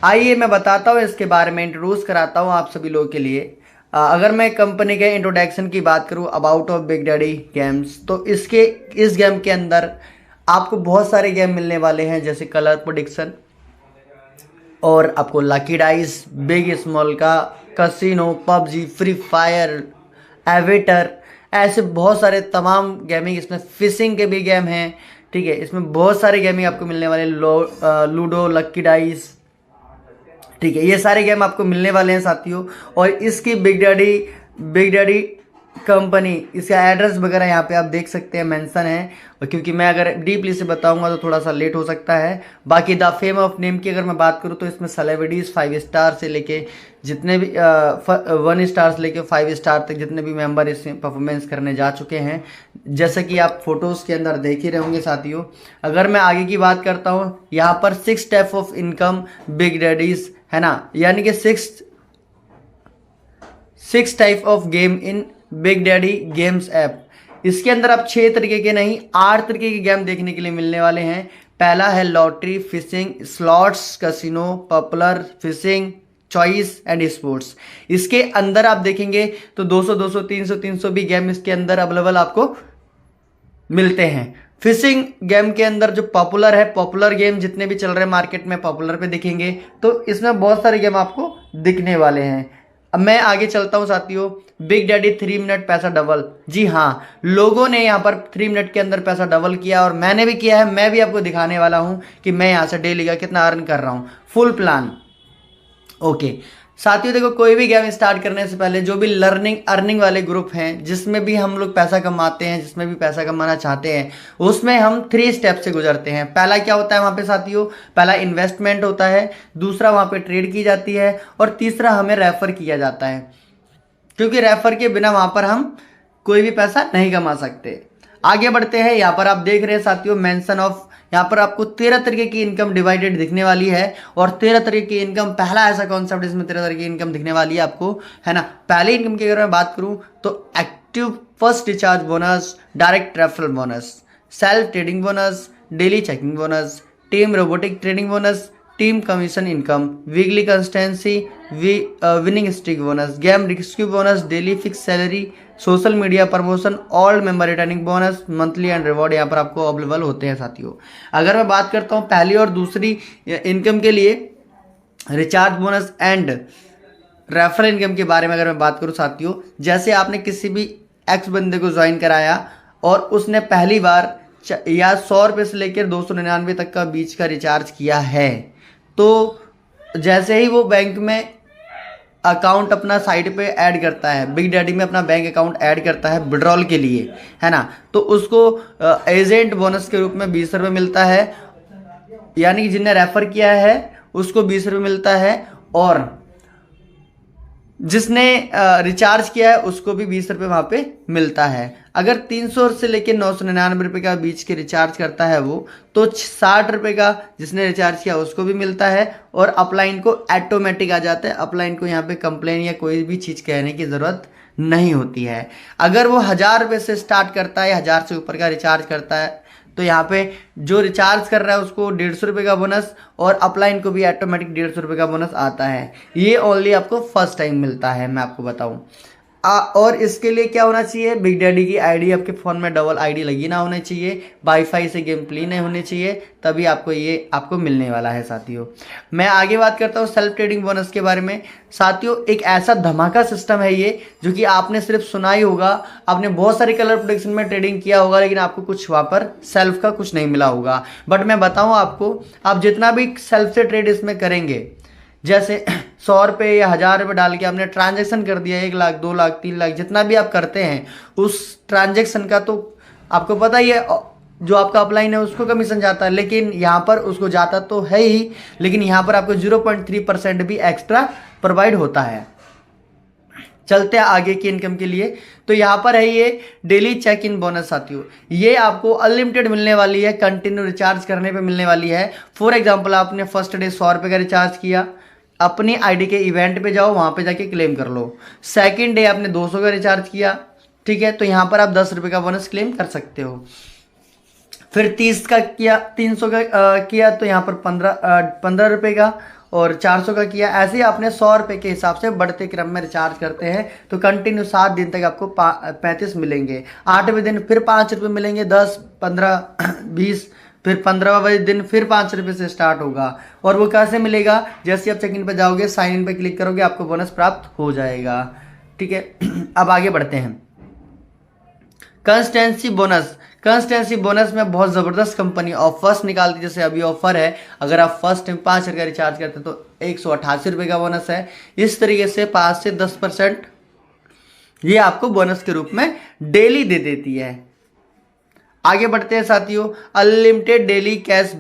आइए मैं बताता हूँ इसके बारे में, इंट्रोड्यूस कराता हूँ आप सभी लोगों के लिए। अगर मैं कंपनी के इंट्रोडक्शन की बात करूँ about of big daddy games, तो इस गेम के अंदर आपको बहुत सारे गेम मिलने वाले हैं, जैसे कलर प्रेडिक्शन, और आपको लकी डाइस, बिग स्मॉल का, कसिनो, पबजी, फ्री फायर, एविटर, ऐसे बहुत सारे तमाम गेमिंग, इसमें फिशिंग के भी गेम हैं। ठीक है, इसमें बहुत सारे गेमिंग आपको मिलने वाले, लूडो, लकी डाइस। ठीक है, ये सारे गेम आपको मिलने वाले हैं साथियों। और इसकी बिग डैडी कंपनी, इसका एड्रेस वगैरह यहाँ पे आप देख सकते हैं, मेंशन है। और क्योंकि मैं अगर डीपली से बताऊंगा तो थोड़ा सा लेट हो सकता है। बाकी द फेम ऑफ नेम की अगर मैं बात करूँ तो इसमें सेलिब्रिटीज 5 स्टार से लेके जितने भी 1 स्टार से लेके 5 स्टार तक जितने भी मेंबर इसमें परफॉर्मेंस करने जा चुके हैं, जैसे कि आप फोटोज के अंदर देख ही रहे होंगे साथियों। अगर मैं आगे की बात करता हूँ, यहाँ पर 6 type of income big daddies है ना, यानी कि six type of game in big daddy games app. इसके अंदर आप 6 तरीके के नहीं 8 तरीके के गेम देखने के लिए मिलने वाले हैं। पहला है lottery, fishing, slots, casino, popular, fishing, choice and sports. इसके अंदर आप देखेंगे तो 200 200 300 भी गेम इसके अंदर अवेलेबल आपको मिलते हैं। फिशिंग गेम के अंदर जो पॉपुलर है, पॉपुलर गेम जितने भी चल रहे हैं मार्केट में पॉपुलर पे दिखेंगे, तो इसमें बहुत सारे गेम आपको दिखने वाले हैं। अब मैं आगे चलता हूं साथियों। बिग डैडी 3 मिनट पैसा डबल। जी हाँ, लोगों ने यहाँ पर 3 मिनट के अंदर पैसा डबल किया और मैंने भी किया है। मैं भी आपको दिखाने वाला हूं कि मैं यहाँ से डेली का कितना अर्न कर रहा हूं, फुल प्लान। ओके साथियों, देखो कोई भी गेम स्टार्ट करने से पहले जो भी लर्निंग अर्निंग वाले ग्रुप हैं, जिसमें भी हम लोग पैसा कमाते हैं, जिसमें भी पैसा कमाना चाहते हैं, उसमें हम 3 स्टेप से गुजरते हैं। पहला क्या होता है वहां पे साथियों? पहला इन्वेस्टमेंट होता है, दूसरा वहां पे ट्रेड की जाती है, और तीसरा हमें रेफर किया जाता है, क्योंकि रेफर के बिना वहां पर हम कोई भी पैसा नहीं कमा सकते। आगे बढ़ते हैं। यहाँ पर आप देख रहे हैं साथियों मेंशन ऑफ, यहाँ पर आपको 13 तरीके की इनकम डिवाइडेड दिखने वाली है। और 13 तरीके की इनकम, पहला ऐसा कॉन्सेप्ट इसमें 13 तरीके की इनकम दिखने वाली है आपको, है ना। पहले इनकम की अगर मैं बात करूं तो active first recharge bonus, direct referral bonus, self trading bonus, daily checking bonus, team robotic trading bonus, team commission income, weekly consistency, winning streak bonus, game rescue bonus, daily fix salary, social media promotion, all member returning bonus, monthly and reward यहाँ पर आपको available होते हैं साथियों। अगर मैं बात करता हूँ पहली और दूसरी इनकम के लिए, recharge bonus and referral income के बारे में अगर मैं बात करूँ साथियों, जैसे आपने किसी भी एक्स बंदे को ज्वाइन कराया और उसने पहली बार या 100 रुपये से लेकर 299 तक का बीच का रिचार्ज किया है, तो जैसे ही वो बैंक में अकाउंट अपना साइड पे ऐड करता है, बिग डैडी में अपना बैंक अकाउंट ऐड करता है विड्रॉल के लिए, है ना, तो उसको एजेंट बोनस के रूप में 20 रुपये मिलता है। यानी कि जिसने रेफर किया है उसको 20 रुपये मिलता है, और जिसने रिचार्ज किया है उसको भी 20 रुपये वहां पे मिलता है। अगर 300 से लेकर 999 रुपये का बीच के रिचार्ज करता है वो, तो 60 रुपये का जिसने रिचार्ज किया उसको भी मिलता है, और अपलाइन को ऑटोमेटिक आ जाता है। अपलाइन को यहाँ पे कंप्लेन या कोई भी चीज़ कहने की ज़रूरत नहीं होती है। अगर वो 1000 रुपये से स्टार्ट करता है, 1000 से ऊपर का रिचार्ज करता है, तो यहाँ पे जो रिचार्ज कर रहा है उसको 150 रुपये का बोनस, और अपलाइन को भी ऑटोमेटिक 150 रुपये का बोनस आता है। ये ओनली आपको फर्स्ट टाइम मिलता है, मैं आपको बताऊं। और इसके लिए क्या होना चाहिए? बिग डैडी की आईडी आपके फ़ोन में डबल आईडी लगी ना होनी चाहिए, वाईफाई से गेम प्ले नहीं होनी चाहिए, तभी आपको मिलने वाला है साथियों। मैं आगे बात करता हूँ सेल्फ ट्रेडिंग बोनस के बारे में। साथियों एक ऐसा धमाका सिस्टम है ये, जो कि आपने सिर्फ सुना ही होगा, आपने बहुत सारे कलर प्रोडक्शन में ट्रेडिंग किया होगा, लेकिन आपको कुछ वहाँ पर सेल्फ का कुछ नहीं मिला होगा। बट मैं बताऊँ आपको, आप जितना भी सेल्फ से ट्रेड इसमें करेंगे, जैसे 100 रुपये या 1000 रुपये डाल के आपने ट्रांजैक्शन कर दिया, 1 लाख 2 लाख 3 लाख जितना भी आप करते हैं, उस ट्रांजैक्शन का तो आपको पता ही है, जो आपका अपलाइन है उसको कमीशन जाता है, लेकिन यहाँ पर उसको जाता तो है ही, लेकिन यहाँ पर आपको 0.3% भी एक्स्ट्रा प्रोवाइड होता है। चलते हैं आगे की इनकम के लिए। तो यहाँ पर है ये डेली चेक इन बोनस साथियों, ये आपको अनलिमिटेड मिलने वाली है, कंटिन्यू रिचार्ज करने पे मिलने वाली है। फॉर एग्जांपल आपने फर्स्ट डे 100 रुपये का रिचार्ज किया, अपनी आईडी के इवेंट पे जाओ, वहाँ पे जाके क्लेम कर लो। सेकंड डे आपने 200 का रिचार्ज किया, ठीक है, तो यहाँ पर आप 10 रुपये का बोनस क्लेम कर सकते हो। फिर 30 का किया, 300 का किया, तो यहाँ पर 15 रुपये का, और 400 का किया, ऐसे ही आपने 100 रुपये के हिसाब से बढ़ते क्रम में रिचार्ज करते हैं तो कंटिन्यू 7 दिन तक आपको 35 मिलेंगे। 8वें दिन फिर 5 रुपये मिलेंगे, 10, 15, 20, फिर 15वें दिन फिर 5 रुपये से स्टार्ट होगा। और वो कैसे मिलेगा, जैसे आप चेक इन पे जाओगे, साइन इन पे क्लिक करोगे, आपको बोनस प्राप्त हो जाएगा। ठीक है, अब आगे बढ़ते हैं। Consistency bonus. कंसिस्टेंसी बोनस में बहुत ज़बरदस्त कंपनी ऑफर्स निकालती है। जैसे अभी ऑफर है, अगर आप फर्स्ट टाइम 5 रुपये रिचार्ज करते हैं तो 188 रुपये का बोनस है। इस तरीके से 5 से 10% ये आपको बोनस के रूप में डेली दे देती है। आगे बढ़ते हैं साथियों, अनलिमिटेड डेली कैश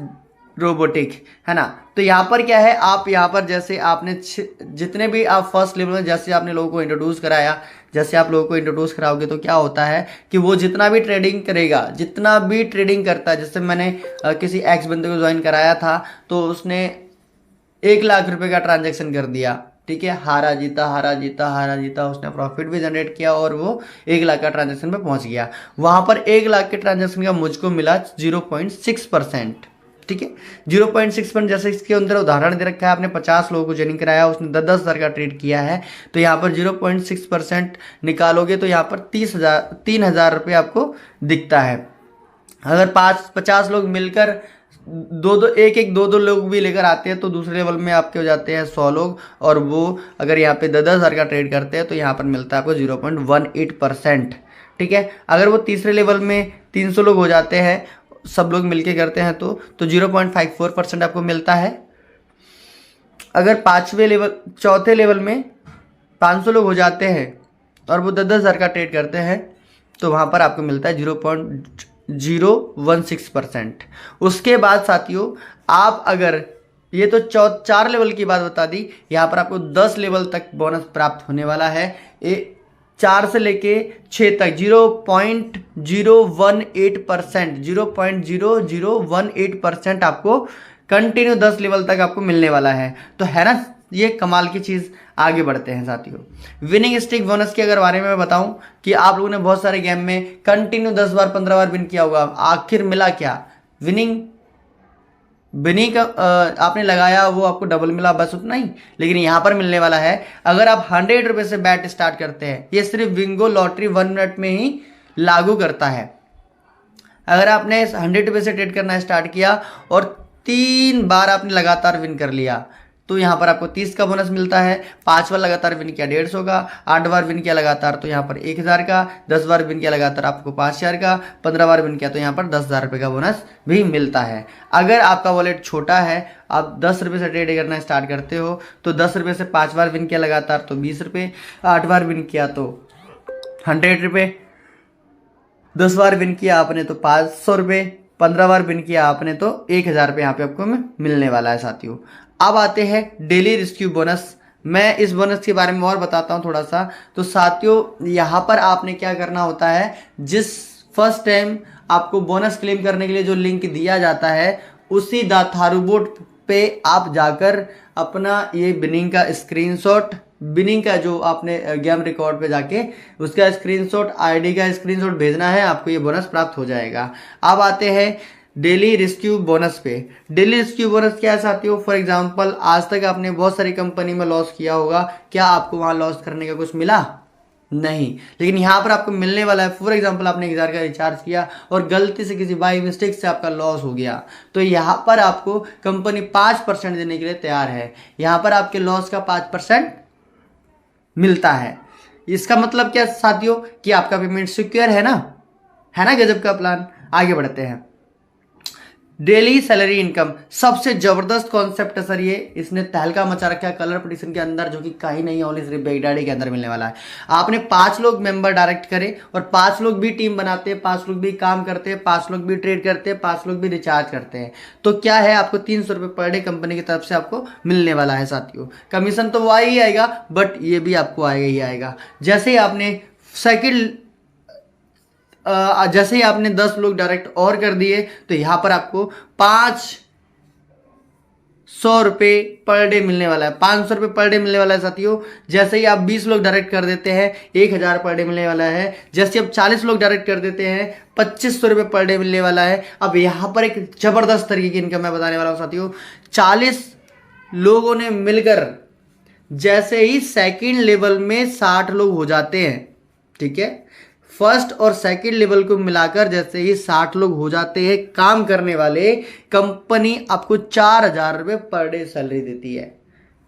रोबोटिक, है ना। तो यहाँ पर क्या है, आप यहाँ पर जैसे आपने जितने भी आप फर्स्ट लेवल में जैसे आपने लोगों को इंट्रोड्यूस कराया, जैसे आप लोगों को इंट्रोड्यूस कराओगे तो क्या होता है कि वो जितना भी ट्रेडिंग करेगा, जितना भी ट्रेडिंग करता है, जैसे मैंने किसी एक्स बंदे को ज्वाइन कराया था तो उसने 1 लाख रुपए का ट्रांजेक्शन कर दिया। ठीक है, हारा जीता हारा जीता हारा जीता, उसने प्रॉफिट भी जनरेट किया और वो 1 लाख का ट्रांजेक्शन पे पहुंच गया। वहां पर 1 लाख के ट्रांजेक्शन का मुझको मिला 0.6%। ठीक है, 0.6%। जैसे इसके अंदर उदाहरण दे रखा है, आपने 50 लोगों को ज्वाइनिंग कराया, उसने 10-10 हज़ार का ट्रेड किया है, तो यहाँ पर 0.6% निकालोगे तो यहाँ पर 3,000 रुपये आपको दिखता है। अगर 50 लोग मिलकर एक दो लोग भी लेकर आते हैं तो दूसरे लेवल में आपके हो जाते हैं 100 लोग, और वो अगर यहाँ पे 10-10 हज़ार का ट्रेड करते हैं तो यहाँ पर मिलता है आपको 0.18%। ठीक है, अगर वो तीसरे लेवल में 300 लोग हो जाते हैं, सब लोग मिलके करते हैं तो 0.54% आपको मिलता है। अगर चौथे लेवल में 500 लोग हो जाते हैं और वो 10-10 हज़ार का ट्रेड करते हैं तो वहाँ पर आपको मिलता है 0.016%। उसके बाद साथियों, आप अगर ये तो 4 लेवल की बात बता दी, यहाँ पर आपको 10 लेवल तक बोनस प्राप्त होने वाला है। 4 से लेके 6 तक 0.018% आपको कंटिन्यू 10 लेवल तक आपको मिलने वाला है। तो है ना ये कमाल की चीज़। आगे बढ़ते हैं साथियों, विनिंग स्ट्रिक बोनस के अगर बारे में मैं बताऊं कि आप लोगों ने बहुत सारे गेम में कंटिन्यू 10 बार 15 बार विन किया होगा, आखिर मिला क्या, विनिंग का आपने लगाया, वो आपको डबल मिला, बस उतना ही। लेकिन यहाँ पर मिलने वाला है, अगर आप 100 रुपये से बैट स्टार्ट करते हैं, ये सिर्फ बिंगो लॉटरी 1 मिनट में ही लागू करता है। अगर आपने 100 रुपये से ट्रेड करना स्टार्ट किया और 3 बार आपने लगातार विन कर लिया तो यहाँ पर आपको 30 का बोनस मिलता है। 5 बार लगातार विन किया 150 का, 8 बार विन किया लगातार तो यहाँ पर 1000 का, 10 बार विन किया लगातार आपको 5000 का, 15 बार विन किया तो यहाँ पर 10,000 रुपये का बोनस भी मिलता है। अगर आपका वॉलेट छोटा है, आप 10 रुपये से ट्रेड करना स्टार्ट करते हो तो 10 रुपये से 5 बार विन किया लगातार तो 20 रुपये, 8 बार विन किया तो 100 रुपये, 10 बार विन किया आपने तो 500 रुपये, 15 बार विन किया आपने तो 1000 रुपये यहाँ पे आपको मिलने वाला है साथियों। अब आते हैं डेली रेस्क्यू बोनस। मैं इस बोनस के बारे में और बताता हूँ थोड़ा सा। तो साथियों, यहाँ पर आपने क्या करना होता है, जिस फर्स्ट टाइम आपको बोनस क्लेम करने के लिए जो लिंक दिया जाता है, उसी दाथारूबोट पे आप जाकर अपना ये बिनिंग का स्क्रीनशॉट, बिनिंग का जो आपने गेम रिकॉर्ड पे जाके उसका स्क्रीनशॉट, आईडी का स्क्रीनशॉट भेजना है, आपको ये बोनस प्राप्त हो जाएगा। अब आते हैं डेली रेस्क्यू बोनस पे। डेली रेस्क्यू बोनस क्या है साथियों, फॉर एग्जांपल आज तक आपने बहुत सारी कंपनी में लॉस किया होगा, क्या आपको वहां लॉस करने का कुछ मिला? नहीं। लेकिन यहाँ पर आपको मिलने वाला है, फॉर एग्जांपल आपने 1000 का रिचार्ज किया और गलती से किसी बाई मिस्टेक से आपका लॉस हो गया, तो यहाँ पर आपको कंपनी 5% देने के लिए तैयार है। यहाँ पर आपके लॉस का 5% मिलता है। इसका मतलब क्या साथियों कि आपका पेमेंट सिक्योर है ना गजब का प्लान। आगे बढ़ते हैं, डेली सैलरी इनकम सबसे जबरदस्त कॉन्सेप्ट है सर ये। इसने तहलका मचा रखा है कलर पटिशन के अंदर, जो कि कहीं नहीं ओनली सिर्फ बिग डैडी के अंदर मिलने वाला है। आपने 5 लोग मेंबर डायरेक्ट करे और 5 लोग भी टीम बनाते हैं, 5 लोग भी काम करते हैं, 5 लोग भी ट्रेड करते हैं, 5 लोग भी रिचार्ज करते हैं, तो क्या है आपको 300 रुपये पर डे कंपनी की तरफ से आपको मिलने वाला है साथियों। कमीशन तो वो आ ही आएगा, बट ये भी आपको आएगा ही आएगा। जैसे ही आपने जैसे ही आपने 10 लोग डायरेक्ट और कर दिए तो यहाँ पर आपको 500 रुपये पर डे मिलने वाला है, 500 रुपये पर डे मिलने वाला है साथियों। जैसे ही आप 20 लोग डायरेक्ट कर देते हैं 1000 पर डे मिलने वाला है। जैसे आप 40 लोग डायरेक्ट कर देते हैं 2500 रुपये पर डे मिलने वाला है। अब यहाँ पर एक जबरदस्त तरीके की इनकम मैं बताने वाला हूँ साथियों। 40 लोगों ने मिलकर जैसे ही सेकंड लेवल में 60 लोग हो जाते हैं, ठीक है, फर्स्ट और सेकंड लेवल को मिलाकर जैसे ही 60 लोग हो जाते हैं काम करने वाले, कंपनी आपको 4,000 रुपये पर डे सैलरी देती है।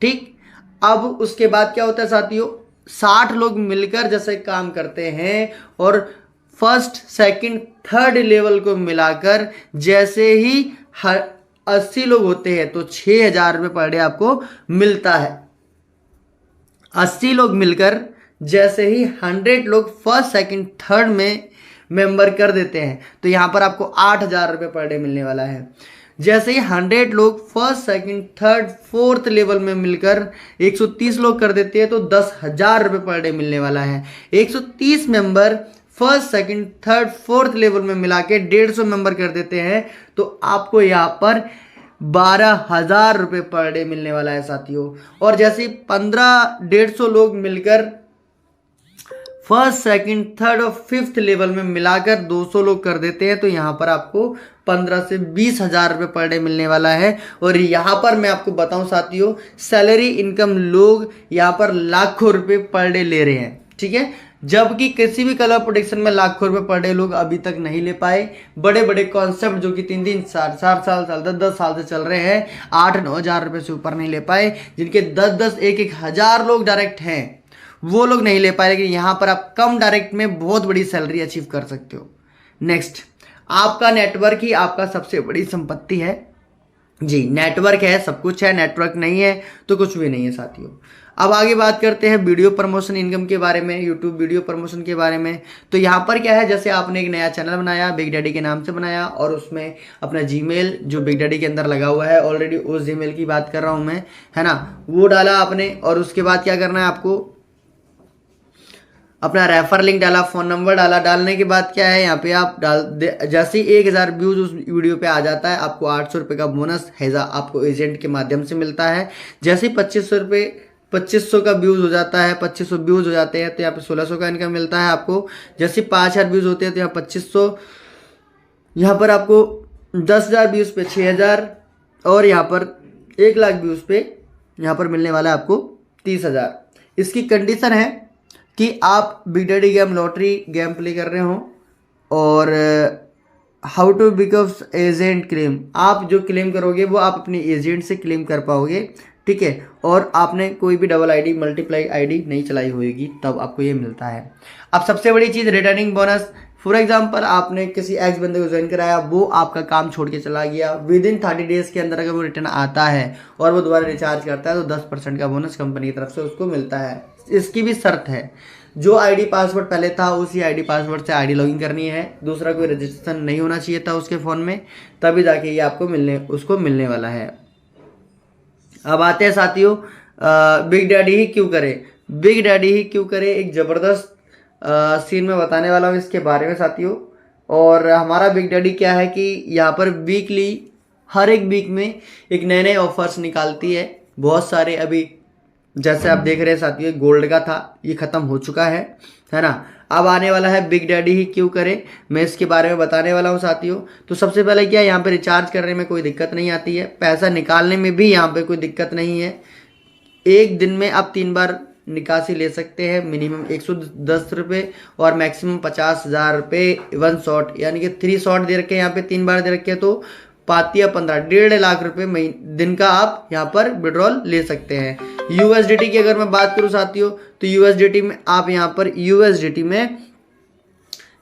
ठीक, अब उसके बाद क्या होता है साथियों, 60 लोग मिलकर जैसे काम करते हैं और फर्स्ट सेकंड थर्ड लेवल को मिलाकर जैसे ही 80 लोग होते हैं तो 6,000 रुपये पर डे आपको मिलता है। 80 लोग मिलकर जैसे ही 100 लोग फर्स्ट सेकंड थर्ड में मेंबर कर देते हैं तो यहां पर आपको 8,000 रुपये पर डे मिलने वाला है। जैसे ही 100 लोग first second third fourth level में मिलकर 130 लोग कर देते हैं तो 10,000 रुपये पर डे मिलने वाला है। 130 member first second third fourth level में मिला के 150 मेंबर कर देते हैं तो आपको यहाँ पर 12,000 रुपये पर डे मिलने वाला है साथियों। और जैसे 150 लोग मिलकर फर्स्ट सेकंड थर्ड और फिफ्थ लेवल में मिलाकर 200 लोग कर देते हैं तो यहाँ पर आपको 15 से 20,000 रुपये पर डे मिलने वाला है। और यहाँ पर मैं आपको बताऊं साथियों, सैलरी इनकम लोग यहाँ पर लाखों रुपए पर डे ले रहे हैं, ठीक है, जबकि किसी भी कलर प्रोडक्शन में लाखों रुपए पर डे लोग अभी तक नहीं ले पाए। बड़े बड़े कॉन्सेप्ट जो कि 3-3 4-4 साल 10-10 साल से चल रहे हैं 8-9 हज़ार रुपये से ऊपर नहीं ले पाए, जिनके 10-10 1-1 हज़ार लोग डायरेक्ट हैं वो लोग नहीं ले पाए, लेकिन यहाँ पर आप कम डायरेक्ट में बहुत बड़ी सैलरी अचीव कर सकते हो। नेक्स्ट, आपका नेटवर्क ही आपका सबसे बड़ी संपत्ति है। जी, नेटवर्क है सब कुछ है, नेटवर्क नहीं है तो कुछ भी नहीं है साथियों। अब आगे बात करते हैं वीडियो प्रमोशन इनकम के बारे में, यूट्यूब वीडियो प्रमोशन के बारे में। तो यहाँ पर क्या है, जैसे आपने एक नया चैनल बनाया, बिग डैडी के नाम से बनाया और उसमें अपना जीमेल जो बिग डैडी के अंदर लगा हुआ है, ऑलरेडी उस जीमेल की बात कर रहा हूँ मैं, है ना, वो डाला आपने। और उसके बाद क्या करना है आपको, अपना रेफर लिंक डाला, फोन नंबर डाला। डालने के बाद क्या है, यहाँ पे आप जैसे ही 1,000 व्यूज उस वीडियो पे आ जाता है आपको 800 रुपये का बोनस हैजा आपको एजेंट के माध्यम से मिलता है। जैसे ही 2500 का व्यूज हो जाता है, 2500 व्यूज हो जाते हैं तो यहाँ पे 1600 का इनकम मिलता है आपको। जैसे 5,000 व्यूज होते हैं तो यहाँ 2500, यहाँ पर आपको 10,000 व्यूज पे 6,000 और यहाँ पर 1,00,000 व्यूज पे यहाँ पर मिलने वाला है आपको 30,000। इसकी कंडीशन है कि आप big daddy game lottery game play कर रहे हो और how to become agent claim, आप जो क्लेम करोगे वो आप अपने एजेंट से क्लेम कर पाओगे, ठीक है, और आपने कोई भी डबल आईडी मल्टीप्लाई आईडी नहीं चलाई होगी तब आपको ये मिलता है। अब सबसे बड़ी चीज़ रिटर्निंग बोनस। फॉर एग्जाम्पल आपने किसी एक्स बंदे को ज्वाइन कराया, वो आपका काम छोड़ के चला गया, विद इन 30 डेज के अंदर अगर वो रिटर्न आता है और वो दोबारा रिचार्ज करता है तो 10% का बोनस कंपनी की तरफ से उसको मिलता है। इसकी भी शर्त है, जो आईडी पासवर्ड पहले था उसी आईडी पासवर्ड से आईडी लॉगिन करनी है, दूसरा कोई रजिस्ट्रेशन नहीं होना चाहिए था उसके फ़ोन में, तभी जाके ये आपको मिलने वाला है। अब आते हैं साथियों, बिग डैडी ही क्यों करें। बिग डैडी ही क्यों करें एक ज़बरदस्त सीन में बताने वाला हूँ इसके बारे में साथियों। और हमारा बिग डैडी क्या है कि यहाँ पर वीकली हर एक वीक में एक नए नए ऑफर्स निकालती है, बहुत सारे। अभी जैसे आप देख रहे हैं साथियों, गोल्ड का था, ये ख़त्म हो चुका है ना। अब आने वाला है बिग डैडी ही क्यों करें, मैं इसके बारे में बताने वाला हूँ साथियों। तो सबसे पहले क्या, यहाँ पे रिचार्ज करने में कोई दिक्कत नहीं आती है, पैसा निकालने में भी यहाँ पे कोई दिक्कत नहीं है। एक दिन में आप 3 बार निकासी ले सकते हैं, मिनिमम 110 रुपये और मैक्सिमम 50,000 रुपये 1 शॉट, यानी कि 3 शॉट दे रखे हैं यहाँ पे, 3 बार दे रखे हैं तो 1.5 लाख रुपए दिन का आप यहाँ पर विड्रॉल ले सकते हैं। यूएसडीटी की अगर मैं बात करूँ साथियों तो यूएसडीटी में आप यहाँ पर यूएसडीटी में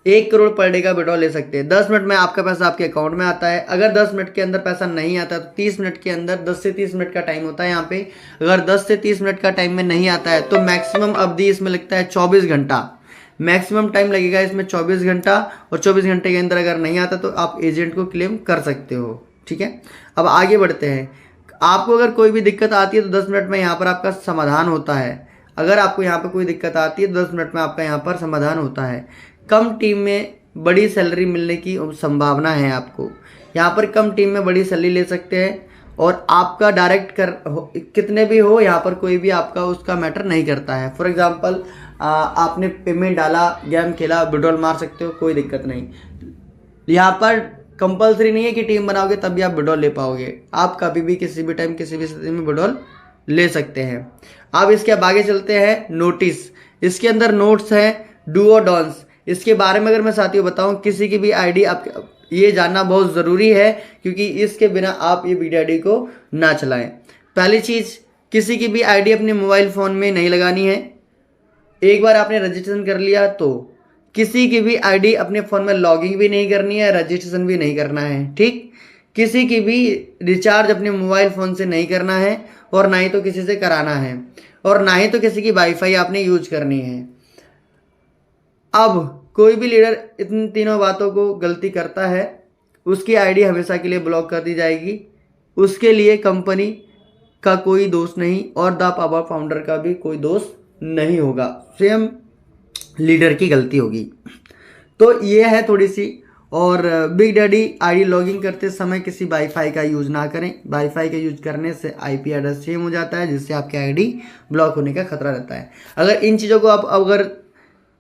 1 करोड़ पर डे का विड्रॉल ले सकते हैं। 10 मिनट में आपका पैसा आपके अकाउंट में आता है। अगर 10 मिनट के अंदर पैसा नहीं आता तो 30 मिनट के अंदर, 10 से 30 मिनट का टाइम होता है यहाँ पे। अगर 10 से 30 मिनट का टाइम में नहीं आता है तो मैक्सिमम अवधि इसमें लगता है 24 घंटा, मैक्सिमम टाइम लगेगा इसमें 24 घंटा। और 24 घंटे के अंदर अगर नहीं आता तो आप एजेंट को क्लेम कर सकते हो, ठीक है। अब आगे बढ़ते हैं, आपको अगर कोई भी दिक्कत आती है तो 10 मिनट में यहाँ पर आपका समाधान होता है। अगर आपको यहाँ पर कोई दिक्कत आती है तो 10 मिनट में आपका यहाँ पर समाधान होता है। कम टीम में बड़ी सैलरी मिलने की संभावना है आपको, यहाँ पर कम टीम में बड़ी सैलरी ले सकते हैं। और आपका डायरेक्ट कितने भी हो, यहाँ पर कोई भी आपका उसका मैटर नहीं करता है। फॉर एग्जांपल आपने पेमेंट डाला, गेम खेला, विड्रॉल मार सकते हो, कोई दिक्कत नहीं। यहाँ पर कंपलसरी नहीं है कि टीम बनाओगे तब भी आप विड्रॉल ले पाओगे। आप कभी भी किसी भी टाइम किसी भी स्थिति में विड्रॉल ले सकते हैं। अब इसके अब आगे चलते हैं नोटिस। इसके अंदर नोट्स हैं डू और डॉन्स। इसके बारे में अगर मैं साथियों बताऊं, किसी की भी आईडी आप ये जानना बहुत ज़रूरी है, क्योंकि इसके बिना आप ये बिग डैडी को ना चलाएं। पहली चीज़, किसी की भी आईडी अपने मोबाइल फ़ोन में नहीं लगानी है। एक बार आपने रजिस्ट्रेशन कर लिया तो किसी की भी आईडी अपने फ़ोन में लॉगिंग भी नहीं करनी है, रजिस्ट्रेशन भी नहीं करना है। ठीक, किसी की भी रिचार्ज अपने मोबाइल फ़ोन से नहीं करना है, और ना ही तो किसी से कराना है, और ना ही तो किसी की वाईफाई आपने यूज करनी है। अब कोई भी लीडर इन तीनों बातों को गलती करता है, उसकी आईडी हमेशा के लिए ब्लॉक कर दी जाएगी। उसके लिए कंपनी का कोई दोष नहीं और द पावर फाउंडर का भी कोई दोष नहीं होगा, स्वयं लीडर की गलती होगी। तो ये है थोड़ी सी। और बिग डैडी आईडी लॉगिंग करते समय किसी वाईफाई का यूज़ ना करें। वाईफाई का यूज करने से आईपी एड्रेस सेम हो जाता है, जिससे आपकी आईडी ब्लॉक होने का खतरा रहता है। अगर इन चीज़ों को आप अगर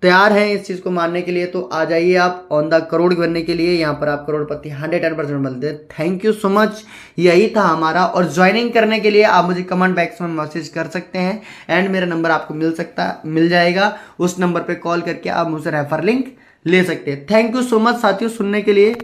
तैयार हैं इस चीज़ को मानने के लिए, तो आ जाइए आप ऑन द करोड़ बनने के लिए। यहाँ पर आप करोड़पति 110% मिलते हैं। थैंक यू सो मच, यही था हमारा। और ज्वाइनिंग करने के लिए आप मुझे कमेंट बॉक्स में मैसेज कर सकते हैं, एंड मेरा नंबर आपको मिल जाएगा। उस नंबर पर कॉल करके आप मुझसे रेफर लिंक ले सकते हैं। थैंक यू सो मच साथियों सुनने के लिए।